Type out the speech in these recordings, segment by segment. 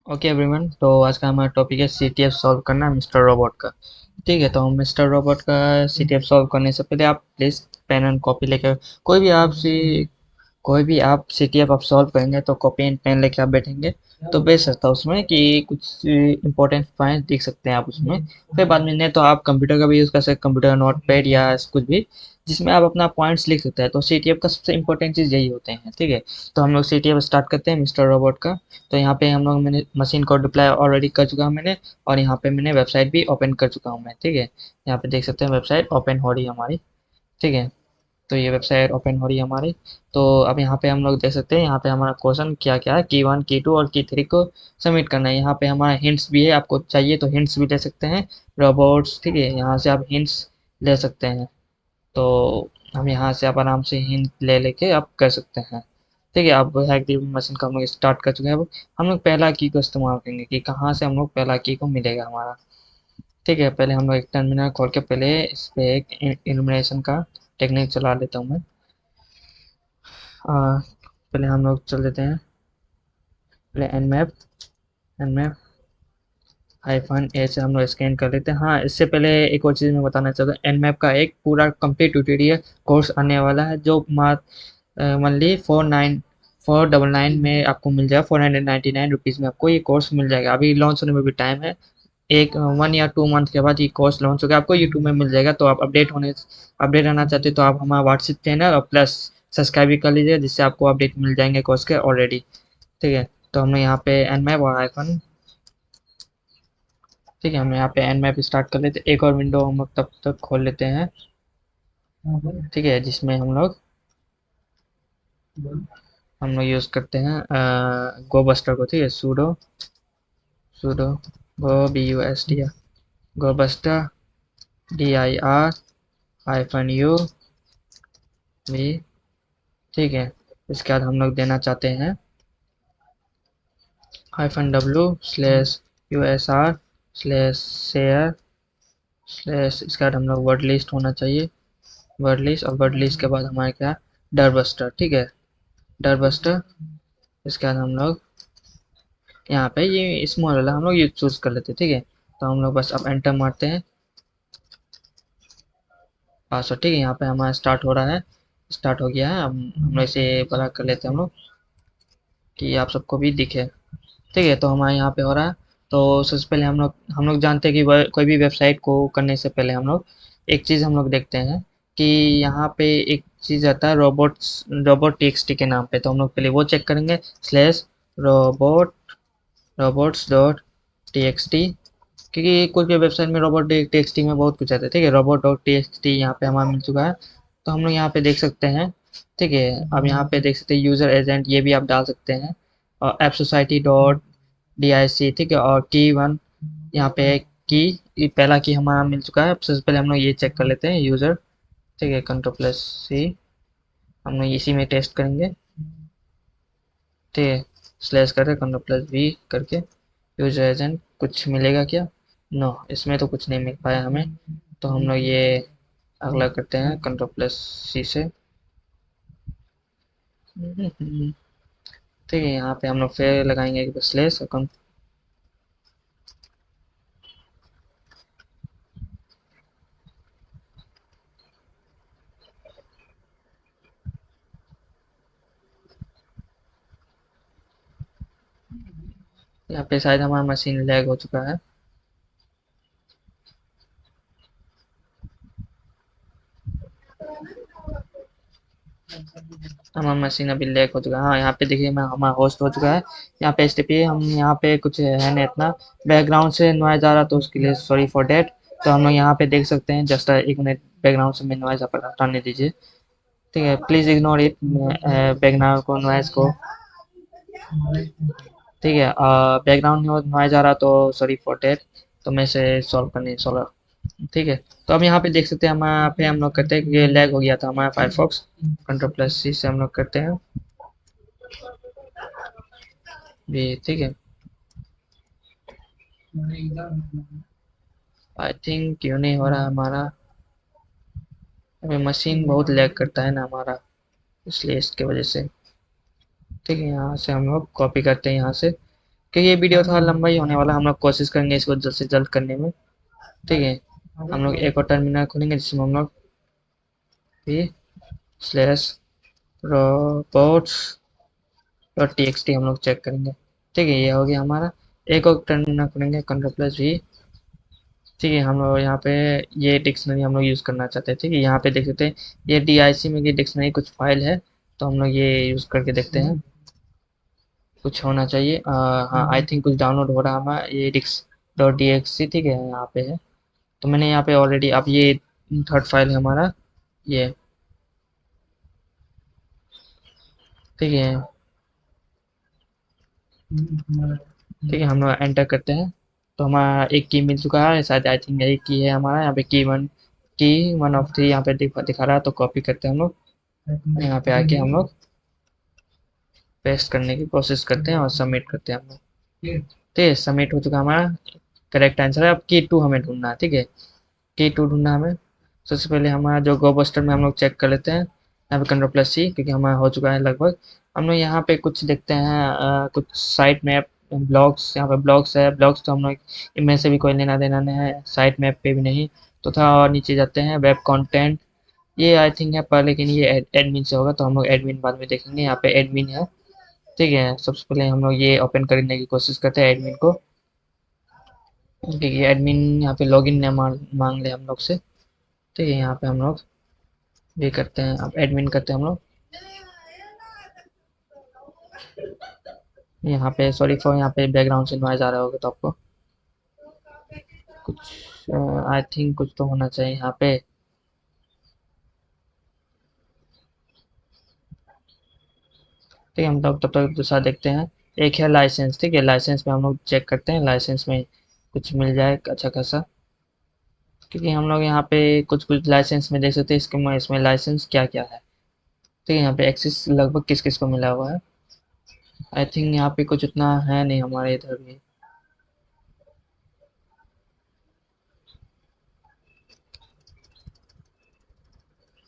Okay everyone, तो आज का हमारा टॉपिक है सीटीएफ सॉल्व करना मिस्टर रोबोट का। ठीक है, तो हम मिस्टर रोबोट का सीटीएफ सॉल्व करने से पहले आप प्लीज़ पेन एंड कॉपी लेकर कोई भी आप सी कोई भी आप सीटीएफ आप सॉल्व करेंगे तो कॉपी एंड पेन लेके आप बैठेंगे तो बेस्ट रहता है उसमें कि कुछ इंपॉर्टेंट पॉइंट देख सकते हैं आप उसमें। फिर बाद में नहीं तो आप कंप्यूटर का भी यूज़ कर सकते हैं, कंप्यूटर नोट पैड या कुछ भी जिसमें आप अपना पॉइंट्स लिख सकते हैं। तो सीटीएफ का सबसे इंपॉर्टेंट चीज़ यही होते हैं। ठीक है, तो हम लोग सीटीएफ स्टार्ट करते हैं मिस्टर रोबोट का। तो यहाँ पे हम लोग मैंने मशीन को डिप्लॉय ऑलरेडी कर चुका हूँ मैंने, और यहाँ पे मैंने वेबसाइट भी ओपन कर चुका हूँ मैं। ठीक है, यहाँ पे देख सकते हैं वेबसाइट ओपन हो रही है हमारी। ठीक है, तो ये वेबसाइट ओपन हो रही है हमारी। तो अब यहाँ पे हम लोग देख सकते हैं, यहाँ पे हमारा क्वेश्चन क्या क्या है, की वन की टू और की थ्री को सबमिट करना है। यहाँ पे हमारा हिंट्स भी है, आपको चाहिए तो हिंट्स भी ले सकते हैं रोबोट्स। ठीक है, यहाँ से आप हिंट्स ले सकते हैं। तो हम यहाँ से आप आराम से हिंट ले लेके आप कर सकते हैं। ठीक है, अब हैक दी मशीन का हम लोग स्टार्ट कर चुके हैं। अब हम लोग पहला की को इस्तेमाल करेंगे कि कहाँ से हम लोग पहला की को मिलेगा हमारा। ठीक है, पहले हम लोग एक टर्मिनल खोल के पहले इस पे एक इल्यूमिनेशन का टेक्निक चला लेता हूँ मैं। पहले हम लोग चल देते हैं, पहले एन मैप आईफोन ए से हम लोग स्कैन कर लेते हैं। हाँ, इससे पहले एक और चीज़ मैं बताना चाहता हूँ, एन मैप का एक पूरा कंप्लीट ट्यूटोरियल कोर्स आने वाला है जो ओनली 499 में आपको मिल जाएगा। 499 रुपीज़ में आपको ये कोर्स मिल जाएगा। अभी लॉन्च होने में भी टाइम है, एक 1 या 2 मंथ के बाद ये कोर्स लॉन्च होगा, आपको यूट्यूब में मिल जाएगा। तो आप अपडेट रहना चाहते हो तो आप हमारा व्हाट्सएप चैनल और प्लस सब्सक्राइब भी कर लीजिए, जिससे आपको अपडेट मिल जाएंगे कोर्स के ऑलरेडी। ठीक है, तो हमने यहाँ पे एन मैप और आईफोन। ठीक है, हम यहाँ पे एन मैप स्टार्ट कर लेते हैं। एक और विंडो हम लोग तब तक खोल लेते हैं। ठीक है, जिसमें हम लोग यूज़ करते हैं गो बस्टर को। ठीक है, सूडो गो BUST गो बस्टर DIR -U भी। ठीक है, इसके बाद हम लोग देना चाहते हैं -W/USR/share स्लैश। इसके बाद हम लोग वर्ड लिस्ट होना चाहिए, वर्ड लिस्ट। और वर्ड लिस्ट के बाद हमारे क्या, डर बस्टर। ठीक है, डर बस्टर। इसके बाद हम लोग यहाँ पे ये स्मॉल वाला हम लोग ये चूज कर लेते हैं। ठीक है, तो हम लोग बस अब एंटर मारते हैं पासवर्ड। ठीक है, यहाँ पे हमारा स्टार्ट हो रहा है, स्टार्ट हो गया है। अब हम लोग इसे बड़ा कर लेते हैं हम लोग कि आप सबको भी दिखे। ठीक है, तो हमारे यहाँ पे हो रहा है। तो सबसे पहले हम लोग जानते हैं कि कोई भी वेबसाइट को करने से पहले हम लोग एक चीज़ हम लोग देखते हैं कि यहाँ पे एक चीज़ आता है रोबोट TXT के नाम पे। तो हम लोग पहले वो चेक करेंगे, स्लैश robots.txt, क्योंकि कुछ भी वेबसाइट में रोबोट.txt में बहुत कुछ आता है। ठीक है, robots.txt यहाँ पे हमारा मिल चुका है। तो हम लोग यहाँ पे देख सकते हैं। ठीक है, अब यहाँ पे देख सकते हैं यूज़र एजेंट, ये भी आप डाल सकते हैं। और ऐप सोसाइटी डॉट DIC। ठीक है, और की वन यहाँ पे की, ये पहला की हमारा मिल चुका है। सबसे पहले हम लोग ये चेक कर लेते हैं यूज़र। ठीक है, Ctrl+C, हम लोग इसी में टेस्ट करेंगे। ठीक है, स्लैश करके Ctrl+V करके यूजर एजेंट कुछ मिलेगा क्या? नो, इसमें तो कुछ नहीं मिल पाया हमें। तो हम लोग ये अगला करते हैं Ctrl+C से। ठीक है, यहाँ पे हम लोग फिर लगाएंगे एक स्लैश। यहाँ पे शायद हमारा मशीन लैग हो चुका है। हमारा मशीन अभी लैग हो चुका है। हाँ, यहाँ पे देखिए मैं हमारा होस्ट हो चुका है। यहाँ पे HTTP हम यहाँ पे कुछ है नहीं इतना, बैकग्राउंड से नॉइज आ रहा तो उसके लिए सॉरी फॉर डेट। तो हम लोग यहाँ पे देख सकते हैं, जस्ट 1 मिनट बैकग्राउंड से मैं नॉइज आप हटाने दीजिए। ठीक है, प्लीज़ इग्नोर इट, बैकग्राउंड को नॉइज को। ठीक है, बैकग्राउंड नॉइज आ रहा तो सॉरी फॉर डेट। तो मैं इसे सॉल्व करने सॉल्व। ठीक है, तो अब यहाँ पे देख सकते हैं, हम यहाँ पे हम लोग करते हैं कि ये लैग हो गया था हमारा फायरफॉक्स। Ctrl+C से हम लोग करते हैं भी। ठीक है, आई थिंक क्यों नहीं हो रहा हमारा, अभी मशीन बहुत लैग करता है ना हमारा, इसलिए इसके वजह से। ठीक है, यहाँ से हम लोग कॉपी करते हैं यहाँ से। क्योंकि ये वीडियो थोड़ा लंबा ही होने वाला, हम लोग कोशिश करेंगे इसको जल्द से जल्द करने में। ठीक है, हम लोग एक और टर्मिनल खोलेंगे जिसमें हम लोग भी slash robots dot T x T हम लोग चेक करेंगे। ठीक है, ये हो गया हमारा। एक और टर्मिनल खोलेंगे कंट्रोल प्लस भी। ठीक है, हम लोग यहाँ पे ये डिक्शनरी हम लोग यूज़ करना चाहते हैं। ठीक है, यहाँ पे देख सकते हैं ये DIC में की डिक्शनरी कुछ फाइल है, तो हम लोग ये यूज़ करके देखते हैं कुछ होना चाहिए। हाँ, आई थिंक कुछ डाउनलोड हो रहा है हमारा ये डिक्स डॉट डी एक्स सी। ठीक है, यहाँ पे है, तो मैंने यहाँ पे ऑलरेडी, अब ये थर्ड फाइल है हमारा ये। ठीक है, ठीक है, हम लोग एंटर करते हैं, तो हमारा एक की मिल चुका है शायद, आई थिंक यही की है हमारा। यहाँ पे की वन ऑफ थ्री यहाँ पे दिखा रहा है, तो कॉपी करते हैं हम लोग। यहाँ पे आके हम लोग पेस्ट करने की कोशिश करते हैं और सबमिट करते हैं हम लोग। ठीक है, सबमिट हो चुका हमारा, करेक्ट आंसर है। अब की टू हमें ढूंढना है। ठीक है, की टू ढूंढना हमें। सबसे पहले हमारा जो गोबस्टर में हम लोग चेक कर लेते हैं, यहाँ पे कंट्रोल प्लस सी, क्योंकि हमारा हो चुका है लगभग। हम लोग यहाँ पे कुछ देखते हैं, कुछ साइट मैप ब्लॉग्स, यहाँ पे ब्लॉग्स है। ब्लॉग्स तो हम लोग इनमें से भी कोई लेना देना नहीं है, साइट मैप पे भी नहीं। तो थोड़ा और नीचे जाते हैं, वेब कंटेंट, ये आई थिंक है पर, लेकिन ये एडमिन से होगा, तो हम लोग एडमिन बाद में देखेंगे। यहाँ पे एडमिन है। ठीक है, सबसे पहले हम लोग ये ओपन करने की कोशिश करते हैं एडमिन को। ठीक है, एडमिन यहाँ पे लॉगिन ने मांग ले हम लोग से। ठीक है, यहाँ पे हम लोग ये करते हैं, अब एडमिन करते हैं हम लोग। यहाँ पे सॉरी फॉर, यहाँ पे बैकग्राउंड से नॉइज आ रहा होगा तो आपको कुछ, आई थिंक कुछ तो होना चाहिए यहाँ पे। ठीक है, हम तब तब तक दूसरा देखते हैं। एक है लाइसेंस। ठीक है, लाइसेंस में हम लोग चेक करते हैं, लाइसेंस में कुछ मिल जाए अच्छा खासा, क्योंकि हम लोग यहाँ पे कुछ कुछ लाइसेंस में देख सकते हैं इसके, इसमें लाइसेंस क्या क्या है। ठीक है, यहाँ पे एक्सेस लगभग किस किस को मिला हुआ है। आई थिंक यहाँ पे कुछ उतना है नहीं हमारे इधर भी।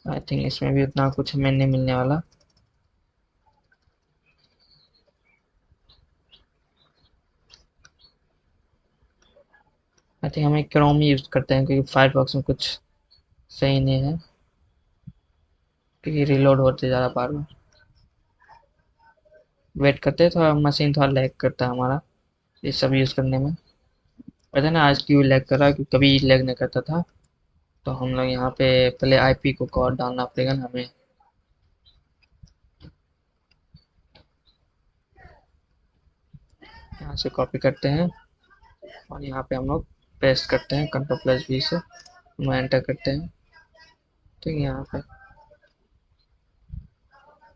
आई थिंक इसमें भी उतना कुछ हमें नहीं मिलने वाला। आई थिंक हमें क्रोम ही यूज करते हैं, क्योंकि फायरफॉक्स में कुछ सही नहीं है, क्योंकि रिलोड होते जा रहा बार बार। वेट करते हैं, थोड़ा मशीन थोड़ा लैग करता है हमारा ये सब यूज़ करने में। पता है ना आज क्यों लैग कर रहा है, क्योंकि कभी लैग नहीं करता था। तो हम लोग यहाँ पे पहले IP को कोड डालना पड़ेगा ना हमें। यहाँ से कॉपी करते हैं और यहाँ पे हम लोग पेस्ट करते हैं कंट्रोल प्लस V से, हम एंटर करते हैं। ठीक है, यहाँ पे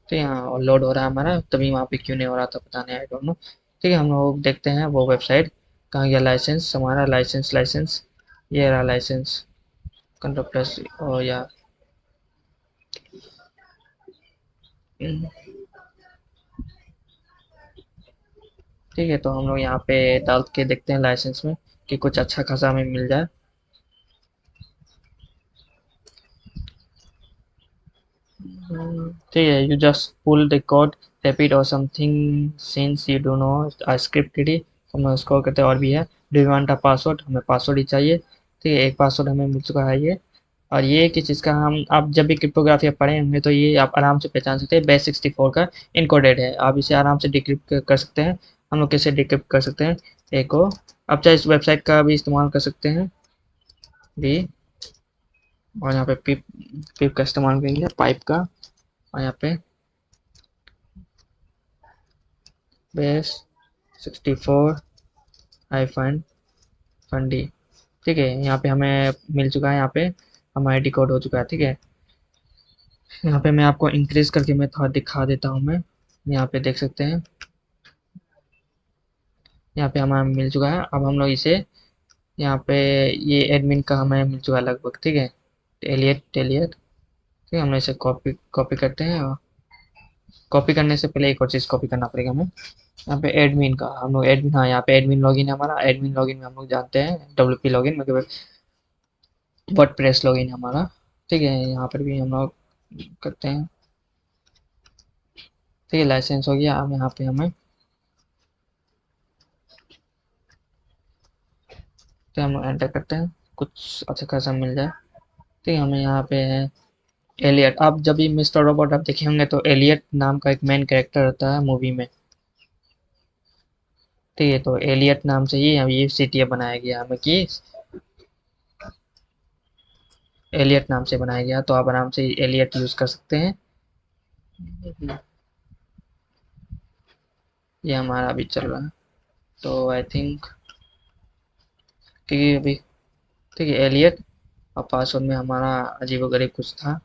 तो यहाँ और लोड हो रहा है हमारा, तभी वहाँ पे क्यों नहीं हो रहा था पता नहीं, आई डोंट नो। ठीक है, हम लोग देखते हैं वो वेबसाइट कहाँ गया, लाइसेंस हमारा, लाइसेंस ये रहा लाइसेंस कंट्रोल प्लस और या हम्म, ठीक है, तो हम लोग यहाँ पे डाल के देखते हैं लाइसेंस में कि कुछ अच्छा खासा हमें मिल जाए। ठीक है, you just pull the code, repeat or something since you do know a script ready। हम उसको कहते हैं और भी है, do you want a password, हमें पासवर्ड ही चाहिए। ठीक है, एक पासवर्ड हमें मिल चुका है ये। और ये किस चीज़ का, हम आप जब भी क्रिप्टोग्राफी पढ़े होंगे तो ये आप आराम से पहचान सकते हैं, बेस 64 का इनकोडेड है, आप इसे आराम से डिक्रिप्ट कर सकते हैं। हम लोग कैसे डिक्रिप्ट कर सकते हैं, एक को आप चाहे इस वेबसाइट का भी इस्तेमाल कर सकते हैं भी, और यहाँ पे पिप पिप का इस्तेमाल करेंगे, पाइप का, और यहाँ पे बेस 64 हाइफन फंडी। ठीक है, यहाँ पे हमें मिल चुका है, यहाँ पे हमारा आईडी कोड हो चुका है। ठीक है, यहाँ पे मैं आपको इंक्रीज करके मैं थोड़ा दिखा देता हूँ मैं, यहाँ पे देख सकते हैं, यहाँ पे हमारा मिल चुका है। अब हम लोग इसे यहाँ पे ये एडमिन का हमें मिल चुका है लगभग। ठीक है, टेलियट ठीक है, हम लोग इसे कॉपी कॉपी करते हैं, और कॉपी करने से पहले एक और चीज़ कॉपी करना पड़ेगा हमें, यहाँ पे एडमिन का हम लोग एडमिन, हाँ यहाँ पे एडमिन लॉगिन है हमारा। एडमिन लॉगिन में हम लोग जानते हैं WP लॉगिन मतलब वर्डप्रेस लॉगिन है हमारा। ठीक है, यहाँ पर भी हम लोग करते हैं। ठीक है, लाइसेंस हो गया। अब यहाँ पे हमें तो हम लोग एंटर करते हैं, कुछ अच्छा खासा मिल जाए। ठीक है, हमें यहाँ पे है एलियट। आप जब भी मिस्टर रोबोट आप देखे होंगे तो एलियट नाम का एक मेन कैरेक्टर होता है मूवी में। ठीक है, तो एलियट नाम से ही हम ये सीटीए बनाया गया हमें कि एलियट नाम से बनाया गया, तो आप आराम से एलियट यूज कर सकते हैं। ये हमारा अभी चल रहा है, तो आई थिंक कि अभी ठीक है एलियट। और पासवर्ड में हमारा अजीबोगरीब कुछ था।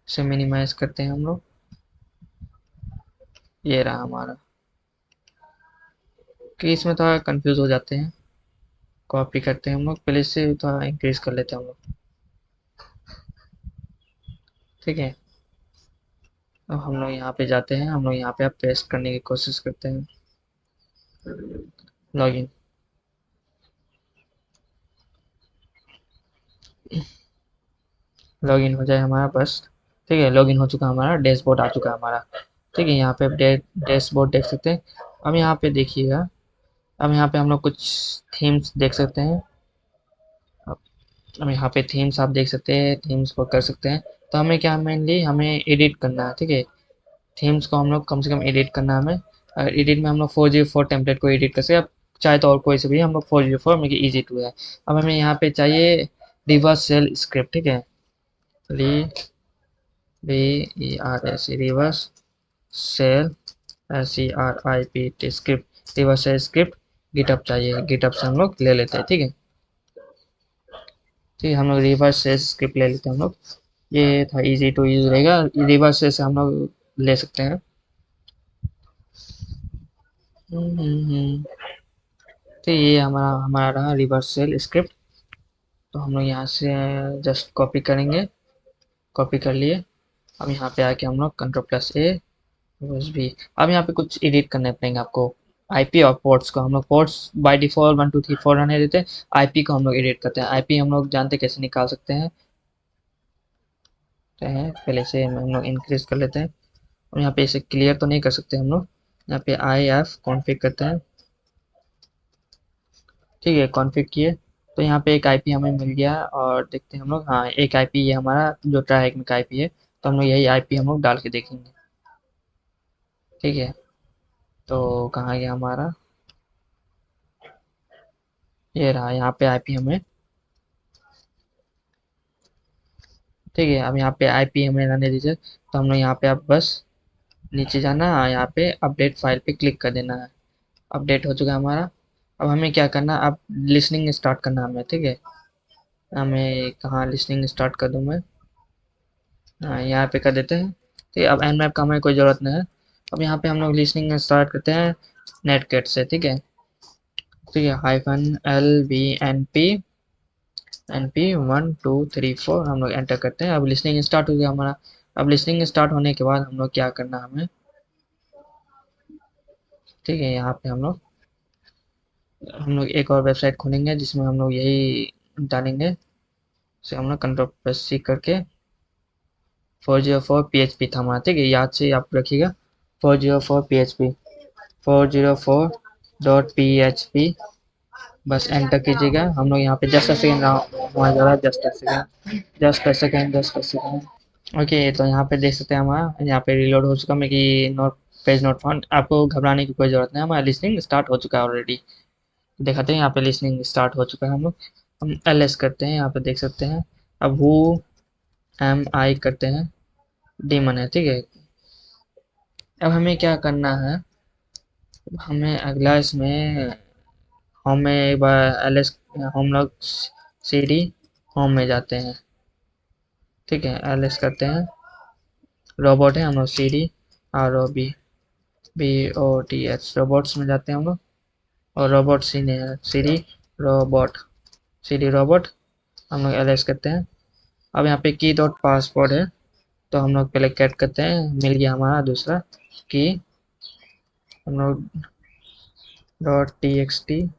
इसे मिनिमाइज करते हैं हम लोग। ये रहा हमारा, कि इसमें थोड़ा कंफ्यूज हो जाते हैं। कॉपी करते हैं हम लोग, पहले से थोड़ा इंक्रीज कर लेते हैं हम लोग। ठीक है, अब हम लोग यहाँ पे जाते हैं, हम लोग यहाँ पे अब पेस्ट करने की कोशिश करते हैं। लॉगिन। लॉगिन हो जाए हमारा बस। ठीक है, लॉगिन हो चुका हमारा, डैशबोर्ड आ चुका है हमारा। ठीक है, यहाँ पे डैशबोर्ड देख सकते हैं। अब यहाँ पे देखिएगा, अब यहाँ पे हम लोग कुछ थीम्स देख सकते हैं। अब अब यहाँ पे थीम्स आप देख सकते हैं, थीम्स को कर सकते हैं। तो हमें क्या मेनली हमें एडिट करना है। ठीक है, थीम्स को हम लोग कम से कम एडिट करना है हमें। एडिट में हम लोग 404 टेम्पलेट को एडिट कर सकते हैं। अब चाहे तो और कोई से भी हम लोग 404 में इजी टू है। अब हमें यहाँ पे चाहिए रिवर्स सेल स्क्रिप्ट। ठीक है, REVERS reverse cell SCRIPT script, reverse cell script GitHub चाहिए, गिटअप से हम लोग ले लेते हैं। ठीक है, ठीक है, हम लोग रिवर्स सेल स्क्रिप्ट ले लेते हैं हम लोग। ये था इजी टू यूज रहेगा, रिवर्स से हम लोग ले सकते हैं। तो ये हमारा हमारा रहा रिवर्स सेल स्क्रिप्ट। तो हम लोग यहाँ से जस्ट कॉपी करेंगे, कॉपी कर लिए। अब यहाँ पे आके हम लोग Ctrl+A बस भी। अब यहाँ पे कुछ एडिट करने पड़ेंगे आपको। आईपी और पोर्ट्स को हम लोग, पोर्ट्स बाय डिफॉल्ट 1 2 3 4 रहने देते हैं। आईपी को हम लोग एडिट करते हैं। आईपी हम लोग जानते हैं कैसे निकाल सकते हैं। पहले से हम लोग इंक्रीज कर लेते हैं। और यहाँ पे इसे क्लियर तो नहीं कर सकते हम लोग। यहाँ पे IF कॉन्फ़िग करते हैं। ठीक है, कॉन्फ़िग किए। तो यहाँ पे एक आईपी हमें मिल गया, और देखते हैं हम लोग। हाँ, एक आईपी ये हमारा जो ट्राई हैक का आईपी है। तो हम लोग यही आईपी हम लोग डाल के देखेंगे। ठीक है, तो कहाँ गया हमारा, ये रहा यहाँ पे आईपी हमें। ठीक है, अब यहाँ पे आईपी हमें रहने दीजिए। तो हम लोग यहाँ पे अब बस नीचे जाना है, यहाँ पे अपडेट फाइल पे क्लिक कर देना है। अपडेट हो चुका है हमारा। अब हमें क्या करना है, अब लिसनिंग स्टार्ट करना है हमें। ठीक है, हमें कहाँ लिसनिंग स्टार्ट कर दूँ मैं। हाँ, यहाँ पे कर देते हैं। ठीक है, अब एन मैप का हमें कोई ज़रूरत नहीं है। अब यहाँ पे हम लोग लिसनिंग स्टार्ट करते हैं नेटगेट से। ठीक है, ठीक है, -LVNP 1 2 3 4 हम लोग एंटर करते हैं। अब लिसनिंग स्टार्ट हो गया हमारा। अब लिसनिंग स्टार्ट होने के बाद हम लोग क्या करना है हमें। ठीक है, यहाँ पे हम लोग एक और वेबसाइट खोलेंगे जिसमें हम लोग यही डालेंगे। से हम लोग Ctrl+C करके 404 PHP था हमारा। ठीक है, याद से आप रखिएगा 404 PHP 404.php। बस एंटर कीजिएगा। हम लोग यहाँ पे जस्ट अ सेकेंड वहाँ जा रहा है, just a second, just a second, just a second. Okay, तो यहाँ पे देख सकते हैं हमारा यहाँ पे रिलोड हो चुका है कि नोट पेज नोट फाउंड। आपको घबराने की कोई ज़रूरत नहीं, हमारा लिसनिंग स्टार्ट हो चुका है ऑलरेडी। दिखाते हैं यहाँ पे लिसनिंग स्टार्ट हो चुका है। हम LS करते हैं, यहाँ पे देख सकते हैं। अब हु एम आई करते हैं, डीमन है। ठीक है, अब हमें क्या करना है, हमें अगला इसमें होम में एक बार LS, हम लोग CD होम में जाते हैं। ठीक है, LS करते हैं, रोबोट है हम लोग ROBOTS रोबोट्स में जाते हैं हम लोग। और robot CD robot, CD robot हम लोग LS करते हैं। अब यहाँ पे की डॉट पासवर्ड है, तो हम लोग पहले कैट करते हैं, मिल गया हमारा दूसरा की। हम लोग .txt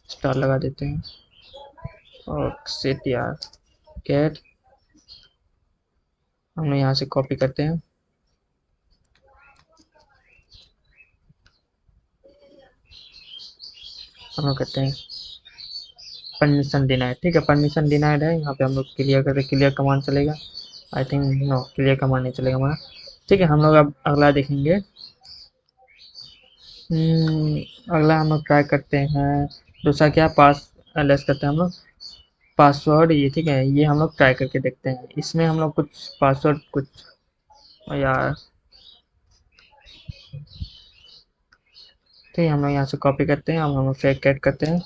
स्टार लगा देते हैं, और ctr कैट हम लोग यहाँ से कॉपी करते हैं। हम लोग कहते हैं परमिशन डिनाइड। ठीक है, परमिशन डिनाइड है, यहाँ पे हम लोग क्लियर करते हैं, क्लियर कमांड चलेगा। I think no, clear command नहीं चलेगा हमारा। ठीक है, हम लोग अब अगला देखेंगे। अगला हम लोग ट्राई करते हैं दूसरा क्या, पास एलएस करते हैं हम लोग पासवर्ड, ये ठीक है, ये हम लोग ट्राई करके देखते हैं। इसमें हम लोग कुछ पासवर्ड कुछ यार, ठीक है, हम लोग यहाँ से कॉपी करते हैं, अब हम लोग फेक कैट करते हैं,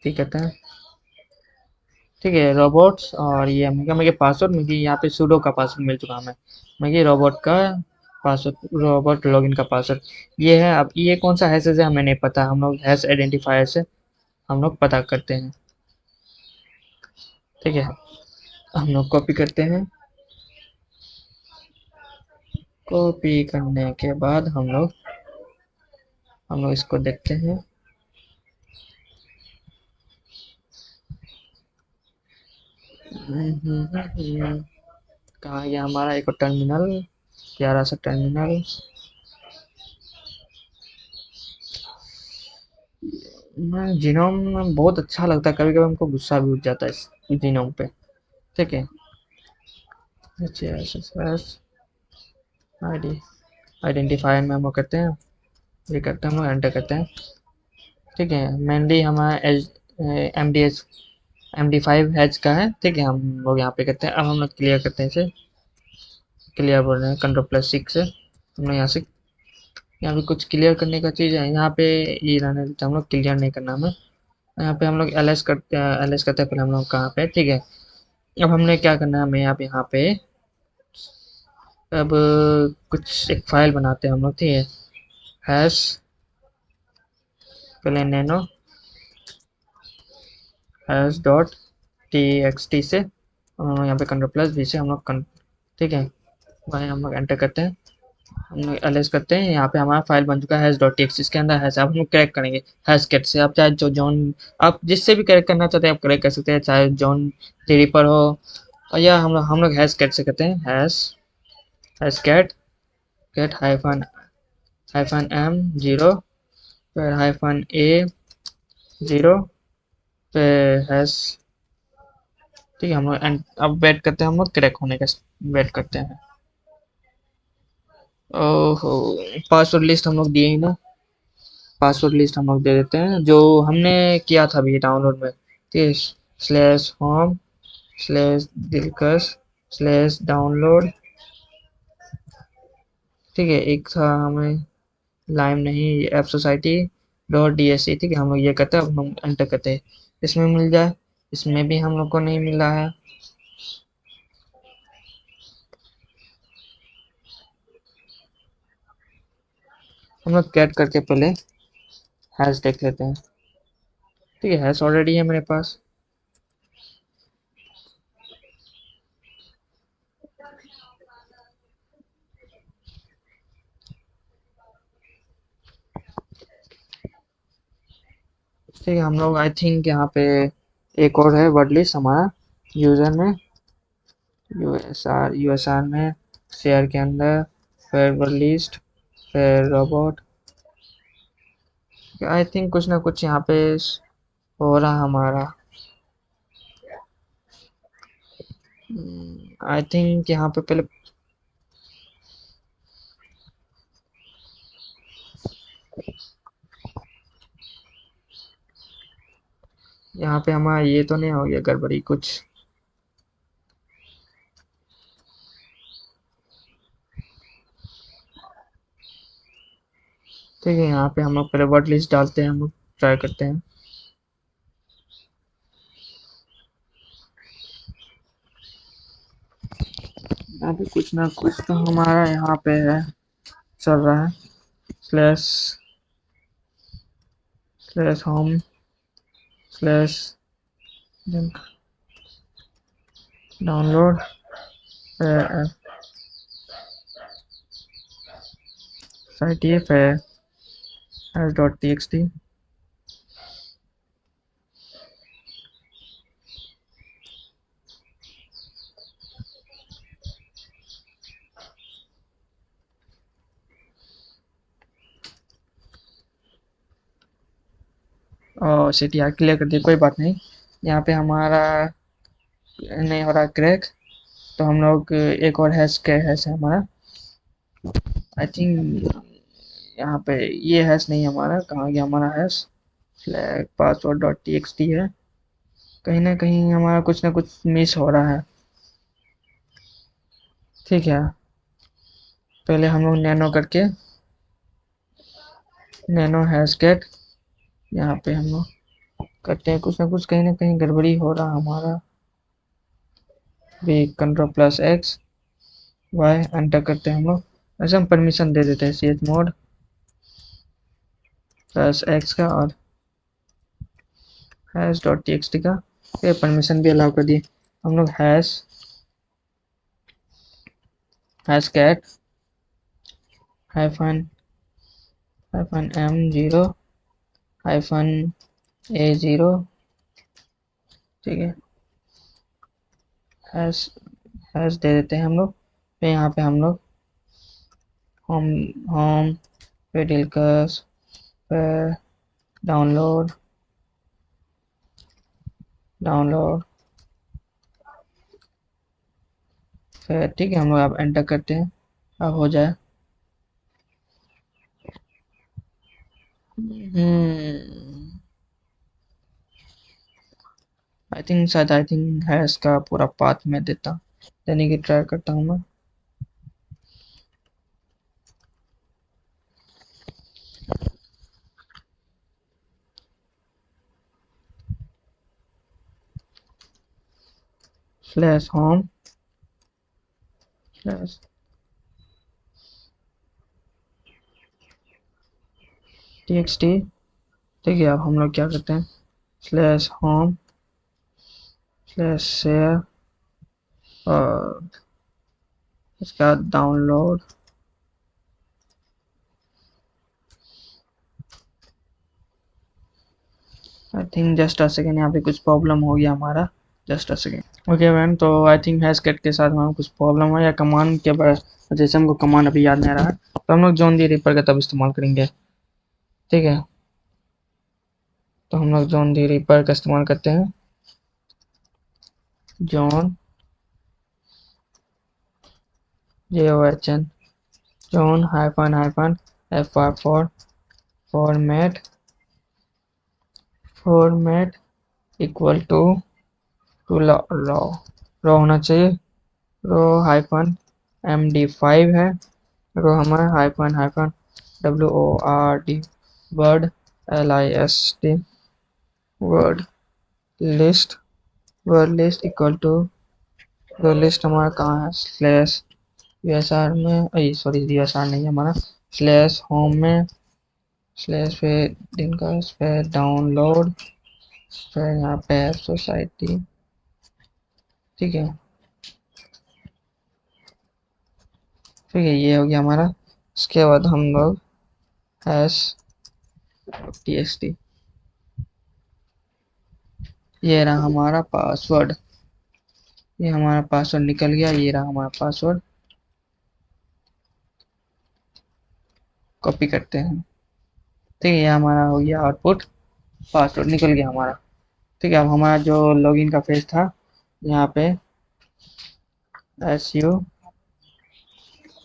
ठीक कहते हैं। ठीक है, रोबोट्स, और ये मुझे पासवर्ड, मुझे यहाँ पे सूडो का पासवर्ड मिल चुका हमें, मुझे रोबोट का पासवर्ड, रोबोट लॉगिन का पासवर्ड ये है। अब ये कौन सा हैश है हमें नहीं पता, हम लोग हैश आइडेंटिफायर से हम लोग पता करते हैं। ठीक है, हम लोग कॉपी करते हैं, कॉपी करने के बाद हम लोग इसको देखते हैं। कहाँ गया हमारा एक टर्मिनल, प्यारा सा टर्मिनल। जीनोम बहुत अच्छा लगता है, कभी कभी हमको गुस्सा भी उठ जाता है इस जीनोम पे। ठीक है, आईडी आइडेंटिफायर में हम लोग करते हैं, ये करते हैं हम लोग एंटर करते हैं। ठीक है, मेनली हमारा एच MD5 हैच का है। ठीक है, हम लोग यहाँ पे करते हैं, अब हम लोग क्लियर करते हैं इसे, क्लियर बोल रहे हैं Ctrl+6 से। हम लोग यहाँ पे कुछ क्लियर करने का चीज़ है, यहाँ पे ये रहने देते हैं, हम लोग क्लियर नहीं करना हमें। यहाँ पे हम लोग एल एस करते हैं, पहले हम लोग कहाँ पे, ठीक है। अब हमने क्या करना है, हमें यहाँ पे अब कुछ एक फाइल बनाते हैं हम लोग, ठीक है। हैश पहले नैनो हैश डॉट txt से हम लोग यहाँ पे Ctrl+V से हम लोग ठीक है, वहीं हम लोग एंटर करते हैं, हम लोग एलएस करते हैं। यहाँ पे हमारा फाइल बन चुका है हैश डॉट टीएक्सटी, इसके अंदर हैश, अब हम लोग क्रैक करेंगे हैश कैट से। आप चाहे जो जॉन, आप जिससे भी क्रैक करना चाहते हैं आप क्रैक कर सकते हैं, चाहे जॉन थ्री पर हो, और या हम लोग हैश कैट से करते हैं, hash hash cat cat hyphen M zero, फिर हाइफन ए जीरो, फिर हैश। ठीक है, हम लोग अब वेट करते हैं, हम लोग क्रैक होने का वेट करते हैं। ओहो, पासवर्ड लिस्ट हम लोग दिए ही ना, पासवर्ड लिस्ट हम लोग दे देते हैं जो हमने किया था अभी डाउनलोड में, ठीक है। /home /दिलकश /डाउनलोड, ठीक है। एक था हमें लाइम नहीं, ऐप सोसाइटी .dsc, ठीक है, हम लोग ये करते हैं, अब हम एंटर करते हैं, इसमें मिल जाए, इसमें भी हम लोग को नहीं मिल रहा है। हम लोग कैट करके पहले हैश देख लेते हैं। ठीक है, हैश ऑलरेडी है मेरे पास। ठीक है, हम लोग आई थिंक यहाँ पे एक और है वर्ड लिस्ट हमारा यूजर में, यूएसआर में शेयर के अंदर, फिर वर्ड लिस्ट, फिर रोबोट। आई थिंक कुछ ना कुछ यहाँ पे हो रहा हमारा। आई थिंक यहाँ पे पहले, यहाँ पे हमारा ये तो नहीं हो गया गड़बड़ी कुछ। ठीक है, यहाँ पे हम लोग पहले वर्ड लिस्ट डालते हैं, हम लोग ट्राई करते हैं। यहाँ पे कुछ ना कुछ तो हमारा यहाँ पे है, चल रहा है। Slash home slash download site ये है हैश.txt। और CTR क्लियर कर दिया, कोई बात नहीं। यहाँ पे हमारा नहीं हो रहा क्रैक, तो हम लोग एक और हैश के हैश है हमारा, आई थिंक यहाँ पे ये हैश नहीं है हमारा, कहाँ गया हमारा hash, flag password dot T है। कहीं ना कहीं हमारा कुछ ना कुछ मिस हो रहा है। ठीक है, पहले हम लोग नैनो करके, नैनो हैश गेट, यहाँ पे हम लोग करते हैं कुछ ना कुछ, कहीं ना कहीं गड़बड़ी हो रहा हमारा। भी control plus x Y enter करते हैं हम लोग। ऐसे हम परमिशन दे देते हैं ch मोड प्लस एक्स का और हैश डॉट टी का, ये परमिशन भी अलाउ कर दिए हम लोग। Hash hash cat hyphen hyphen M0 hyphen A0, ठीक है, हैश हैश दे देते हैं हम लोग। फिर यहाँ पे हम लोग होम होम पे डिलकस पे डाउनलोड डाउनलोड, फिर ठीक है हम लोग अब एंटर करते हैं, अब हो जाए। आई थिंक है इसका पूरा पाथ में देने की ट्राई करता हूँ मैं। स्लैश होम स्लैश txt, ठीक है। अब हम लोग क्या करते हैं, स्लैश होम स्लैश शेयर और इसका download, I think just a second, यहाँ पे कुछ प्रॉब्लम हो गया हमारा, just a second. Okay man, तो आई थिंक हैशकैट के साथ हमारा कुछ प्रॉब्लम है या कमांड के वजह से, हमको कमांड अभी याद नहीं आ रहा है, तो हम लोग जॉन दी रिपर का तब इस्तेमाल करेंगे। ठीक है, तो हम लोग जॉन दी रिपर का इस्तेमाल करते हैं। John JOHN John hyphen hyphen FR4 format format equal to रो रो होना चाहिए, रो हाइफन MD5 है, रो हमारा hyphen hyphen WORD word LIST word list, word list equal to, word list हमारा कहाँ है, स्लैश USR में, सॉरी USR नहीं है हमारा, स्लैश होम में स्लैश पे दिन का पे डाउनलोड, फिर यहाँ पे ऐप सोसाइटी। ठीक है, ठीक है, ये हो गया हमारा। उसके बाद हम लोग हैश txt, ये रहा हमारा पासवर्ड, ये हमारा पासवर्ड निकल गया, ये रहा हमारा पासवर्ड, कॉपी करते हैं। ठीक है, ये हमारा हो गया आउटपुट, पासवर्ड निकल गया हमारा। ठीक है, अब हमारा जो लॉगिन का पेज था, यहाँ पे एस यू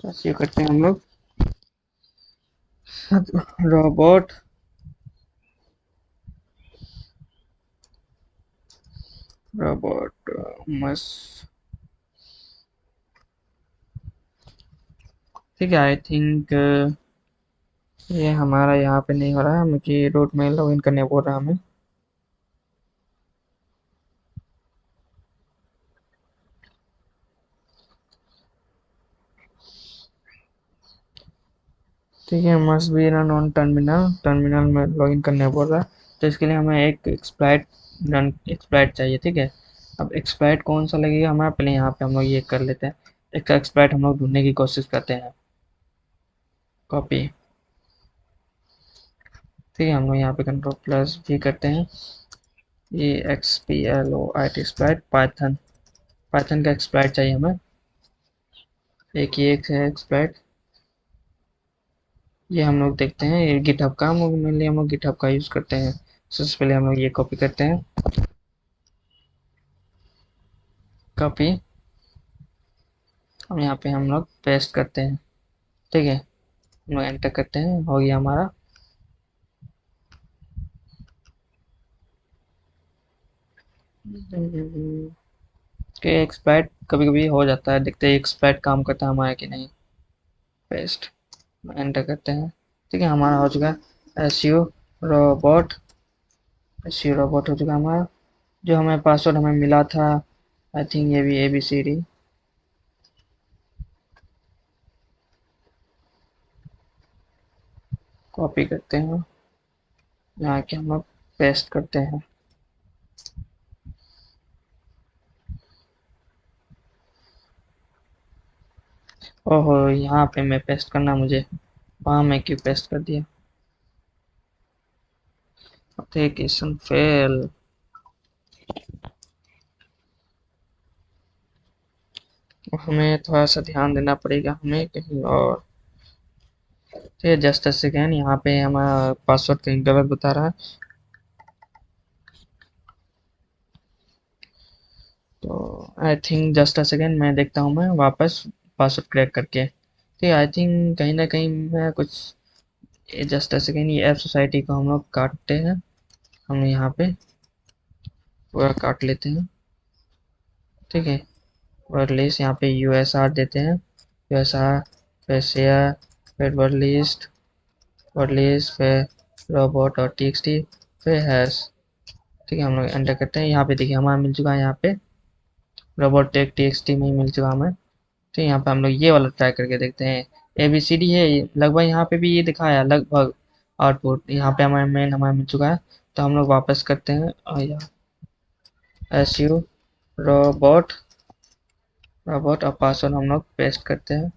करते हैं हम लोग, रोबोट रोबोट मस, ठीक है, आई थिंक ये हमारा यहाँ पे नहीं हो रहा है, मुझे रूट में लॉगिन करने बोल रहा है हमें। ठीक है, must be run on terminal, terminal में लॉगिन करने बोल रहा है, तो इसके लिए हमें एक एक्सप्लॉइट रन एक्सप्लॉइट चाहिए। ठीक है, अब एक्सप्लॉइट कौन सा लगेगा हमारा, पहले यहाँ पे हम लोग ये कर लेते हैं, एक एक्सप्लॉइट हम लोग ढूंढने की कोशिश करते हैं, कॉपी। ठीक है, हम लोग यहाँ पे कंट्रोल प्लस भी करते हैं, ये exploit एक्सप्लॉइट पाइथन, पाइथन का एक्सप्लॉइट चाहिए हमें, एक ही एक है एक्सप्लॉइट, ये हम लोग देखते हैं, ये गिटहब का, हम लोग मेनली हम लोग गिटहब का यूज़ करते हैं, सबसे पहले हम लोग ये कॉपी करते हैं, कॉपी, अब यहाँ पे हम लोग पेस्ट करते हैं। ठीक है, हम लोग एंटर करते हैं, हो गया हमारा। कि एक्सपायर्ड कभी कभी हो जाता है, देखते हैं एक्सपायर्ड काम करता है हमारा कि नहीं। पेस्ट, एंटर करते हैं। ठीक है, हमारा हो चुका है एसयू रोबोट। एसयू रोबोट हो चुका है हमारा। जो हमें पासवर्ड हमें मिला था, आई थिंक ये भी ABCD। कॉपी करते हैं, यहाँ के हम लोग पेस्ट करते हैं। ओहो, यहाँ पे मैं पेस्ट करना मुझे, वहाँ मैं क्यों पेस्ट कर दिया। Application fail. हमें थोड़ा सा ध्यान देना पड़ेगा, हमें कहीं और। ठीक है, जस्ट अ सेकेंड, यहाँ पे हमारा पासवर्ड कहीं गलत बता रहा है, तो I think just a second, मैं देखता हूँ मैं वापस पासवर्ड क्रैक करके। ठीक है, आई थिंक कहीं ना कहीं मैं कुछ, जस्ट अ सेकेंड, ये ऐप सोसाइटी को हम लोग काटते हैं, हम यहाँ पे पूरा काट लेते हैं। ठीक है, वर्ड लिस्ट यहाँ पे USR देते हैं, USR, फिर शेयर, फिर वर्ड लिस्ट, फिर रोबोट और TXT, फिर हैश। ठीक है, हम लोग एंटर करते हैं। यहाँ पे देखिए हमारा मिल चुका है, यहाँ पे रोबोट टेक TXT में ही मिल चुका हमें। तो यहाँ पे हम लोग ये वाला ट्राई करके देखते हैं। ABCD है लगभग, यहाँ पे भी ये दिखाया लगभग आउटपुट। यहाँ पे हमारा मेन हमारा मिल चुका है, तो हम लोग वापस करते हैं और यहाँ SU रोबोट, और पासवर्ड हम लोग पेस्ट करते हैं,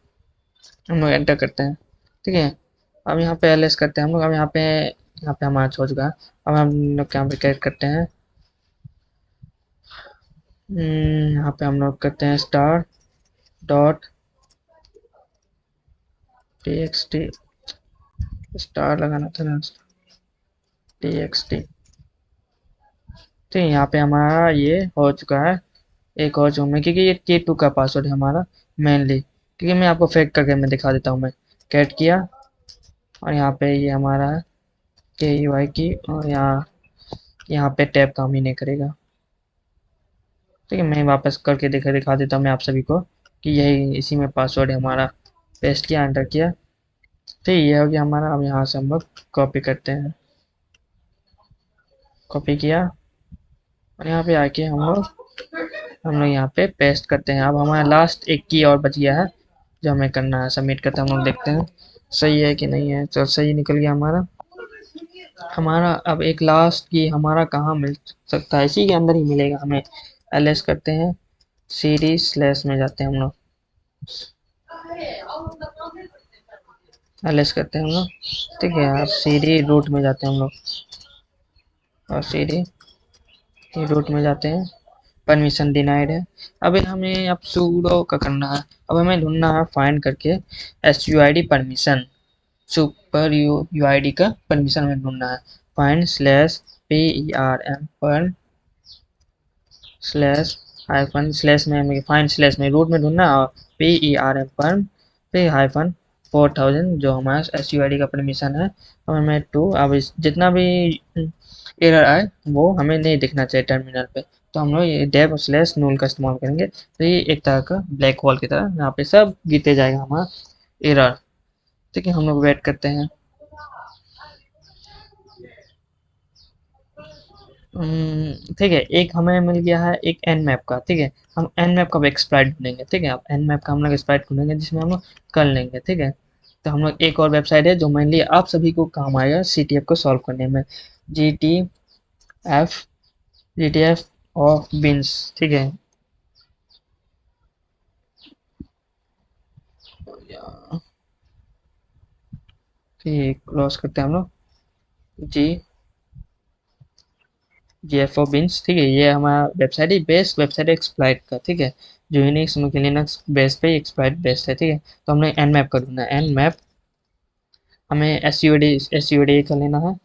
हम लोग एंटर करते हैं। ठीक है, अब यहाँ पे LS करते हैं हम लोग। अब यहाँ पे हमारा हो चुका है। अब हम लोग यहाँ पे क्या करते हैं, यहाँ पे हम लोग करते हैं स्टार डॉट TXT, स्टार लगाना था ना, TXT। ठीक है, यहाँ पे हमारा ये हो चुका है। एक और जो मैं, क्योंकि ये K2 का पासवर्ड है हमारा मेनली, क्योंकि मैं आपको फेक करके मैं दिखा देता हूँ। मैं कैट किया और यहाँ पे ये हमारा है KUI की, और यहाँ पे टैब काम ही नहीं करेगा। ठीक है, मैं वापस करके दिखा देता हूँ मैं आप सभी को कि यही इसी में पासवर्ड है हमारा। पेस्ट किया, एंटर किया। ठीक, ये हो गया हमारा। अब यहाँ से हम लोग कॉपी करते हैं, कॉपी किया और यहाँ पे आके हम लोग यहाँ पे पेस्ट करते हैं। अब हमारा लास्ट एक की और बच गया है, जो हमें करना है, सबमिट करते हैं। हम लोग देखते हैं सही है कि नहीं है। चल, सही निकल गया हमारा। अब एक लास्ट की हमारा कहाँ मिल सकता है, इसी के अंदर ही मिलेगा हमें। LS करते हैं, सीरीज स्लैश में जाते हैं हम लोग, LS करते हैं हम लोग। ठीक है, अब CD रूट में जाते हैं हम लोग, और CD रूट में जाते हैं, परमिशन डिनाइड है। अब हमें अब sudo का करना है। अब हमें ढूंढना है फाइंड करके SUID परमिशन, सुपर UID का परमिशन हमें ढूंढना है। फाइंड स्लैश PERM पर स्लैश हाइफन स्लैश में, हमें फाइंड स्लैश में रूट में ढूंढना है, और PERM पर पे हाइफन 4000 जो हमारा SUID का परमिशन है। और हमें टू, अब जितना भी एरर आए वो हमें नहीं दिखना चाहिए टर्मिनल पे, तो हम लोग ये डेव स्लैश नूल का इस्तेमाल करेंगे। तो ये एक तरह का ब्लैक होल की तरह यहाँ पे सब गिरते जाएगा हमारा एरर। ठीक है, हम लोग वेट करते हैं। ठीक है, एक हमें मिल गया है एक एन मैप का। ठीक है, हम एन मैप का एक्सप्लाइट ढूंढेंगे। ठीक है, अब एन मैप का हम लोग एक्सप्लाइट ढूंढेंगे जिसमें हम लोग कर लेंगे। ठीक है, तो हम लोग एक और वेबसाइट है जो मेनली आप सभी को काम आएगा CTF को सॉल्व करने में, GTF, GTF और बिन्स। ठीक है, ठीक, क्लोज करते हैं हम लोग। जी GFO बिन्स। ठीक है, ये हमारा वेबसाइट है, बेस्ट वेबसाइट है एक्सप्लाइट का। ठीक है, जो यूनिक्स में लिनक्स बेस पे एक्सप्लाइट बेस्ट है। ठीक है, तो हमने एन मैप का ढूंढना है। एन मैप हमें SUID कर लेना है।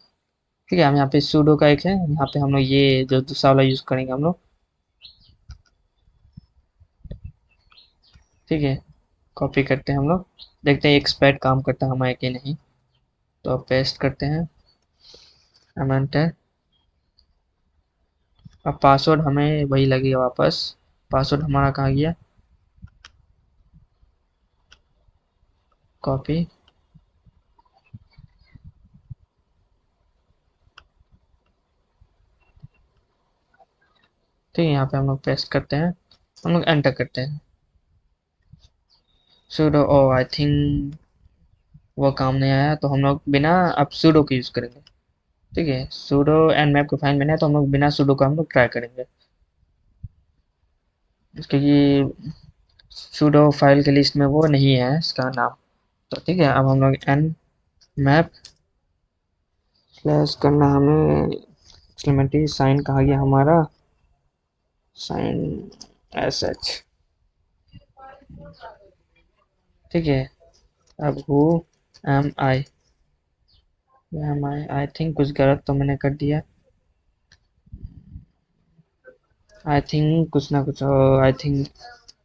ठीक है, हम यहाँ पे सूडो का एक है, यहाँ पे हम लोग ये जो दूसरा वाला यूज करेंगे हम लोग। ठीक है, कॉपी करते हैं हम लोग, देखते हैं एक्सपर्ट काम करता है हमारे कि नहीं। तो पेस्ट करते हैं, अमेंट है। अब पासवर्ड हमें वही लगेगा वापस। पासवर्ड हमारा कहाँ गया, कॉपी। ठीक है, यहाँ पे हम लोग पेस्ट करते हैं, हम लोग एंटर करते हैं sudo। ओ आई थिंक वो काम नहीं आया, तो हम लोग बिना अब sudo का यूज़ करेंगे। ठीक है, sudo nmap को फाइंड मैंने, तो हम लोग बिना sudo का हम लोग ट्राई करेंगे, क्योंकि sudo फाइल के लिस्ट में वो नहीं है इसका नाम। तो ठीक है, अब हम लोग nmap स्लैश करना हमें, एक्सक्लेमेटरी साइन कहा गया हमारा, साइन एस एच। ठीक है, अब who am I, I think कुछ गलत तो मैंने कर दिया, आई थिंक कुछ ना कुछ, आई थिंक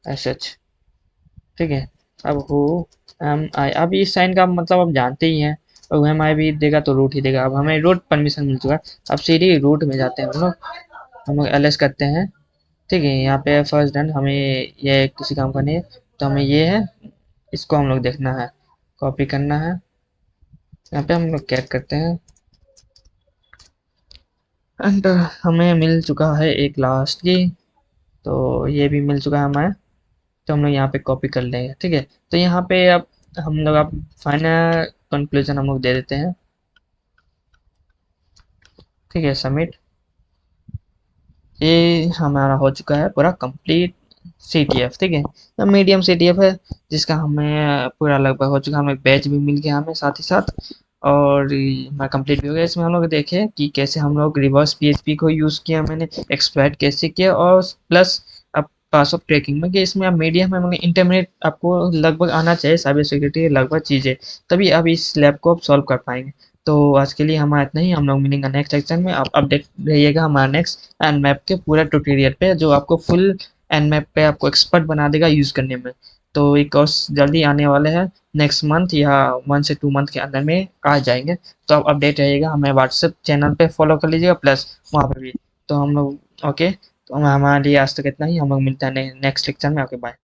एस एच। ठीक है, अब हु एम आई, अब इस साइन का मतलब आप जानते ही हैं, और एम आई भी देगा तो रूट ही देगा। अब हमें रूट परमिशन मिल चुका है, अब सीधी रूट में जाते हैं हम लोग एल एस करते हैं। ठीक है, यहाँ पे फर्स्ट डन, हमें ये किसी काम का नहीं है, तो हमें ये है, इसको हम लोग देखना है, कॉपी करना है, यहाँ पे हम लोग कैट करते हैं, एंड हमें मिल चुका है एक लास्ट की, तो ये भी मिल चुका है हमें, तो हम लोग यहाँ पे कॉपी कर लेंगे। ठीक है, तो यहाँ पे अब हम लोग अब फाइनल कंक्लूजन हम लोग दे देते हैं। ठीक है, सबमिट। ये हमारा हो चुका है पूरा कंप्लीट सी टी एफ। ठीक है, मीडियम सी टी एफ है, जिसका हमें पूरा लगभग हो चुका है, हमें बैच भी मिल गया हमें साथ ही साथ, और हमारा कंप्लीट भी हो गया। इसमें हम लोग देखे कि कैसे हम लोग रिवर्स पीएचपी को यूज़ किया, मैंने एक्सप्लॉइट कैसे किया, और प्लस अब पास ऑफ ट्रैकिंग में कि इसमें आप मीडियम में मतलब इंटरमीडिएट आपको लगभग आना चाहिए, साइबर सिक्योरिटी लगभग चीज़ें, तभी आप इस लैब को आप सॉल्व कर पाएंगे। तो आज के लिए हमारा इतना ही, हम लोग मिलेंगे नेक्स्ट सेक्शन में। आप अपडेट रहिएगा हमारा नेक्स्ट एनमैप के पूरा ट्यूटोरियल पे, जो आपको फुल एनमैप पे आपको एक्सपर्ट बना देगा यूज़ करने में। तो ये कोर्स जल्दी आने वाले हैं, नेक्स्ट मंथ या 1 से 2 मंथ के अंदर में आ जाएंगे। तो आप अपडेट रहिएगा, हमें व्हाट्सएप चैनल पे फॉलो कर लीजिएगा, प्लस वहाँ पे भी। तो हम लोग ओके, तो हमारे लिए आज तक इतना ही, हम लोग मिलते हैं नेक्स्ट लेक्चर में। Okay, bye.